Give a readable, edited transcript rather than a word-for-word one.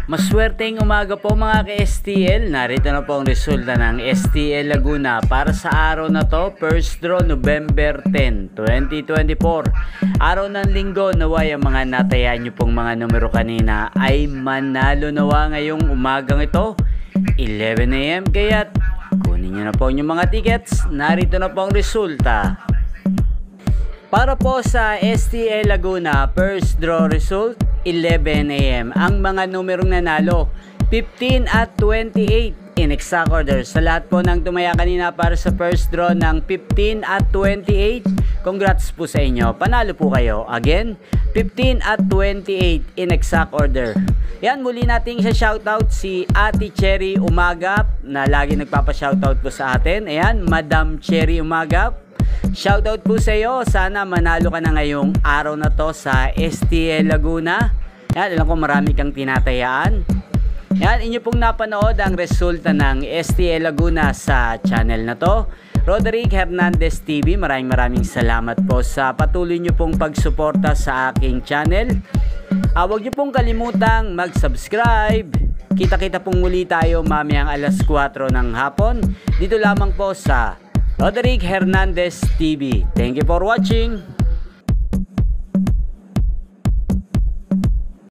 Maswerteng umaga po mga ka-STL. Narito na po ang resulta ng STL Laguna para sa araw na to. First draw November 10, 2024. Araw ng linggo, naway ang mga natayaan nyo pong mga numero kanina ay manalo nawa ngayong umagang ito 11 AM. Kaya't kunin nyo na po yung mga tickets. Narito na po ang resulta. Para po sa STL Laguna, first draw result 11 AM. Ang mga numerong nanalo 15 at 28 in exact order. Sa lahat po ng tumaya kanina para sa first draw ng 15 at 28, congrats po sa inyo. Panalo po kayo. Again, 15 at 28 in exact order. Yan, muli nating sa shoutout si Ate Cherry Umagap na lagi nagpapa-shoutout po sa atin. Ayan, Madam Cherry Umagap. Shoutout po sa iyo. Sana manalo ka na ngayong araw na to sa STL Laguna. Yan, alam ko marami kang tinatayaan. Yan, inyo pong napanood ang resulta ng STL Laguna sa channel na to. Roderick Hernandez TV, maraming salamat po sa patuloy nyo pong pagsuporta sa aking channel. Huwag nyo pong kalimutang mag-subscribe. Kita-kita pong muli tayo mamayang alas 4 ng hapon. Dito lamang po sa Roderick Hernandez TV. Thank you for watching.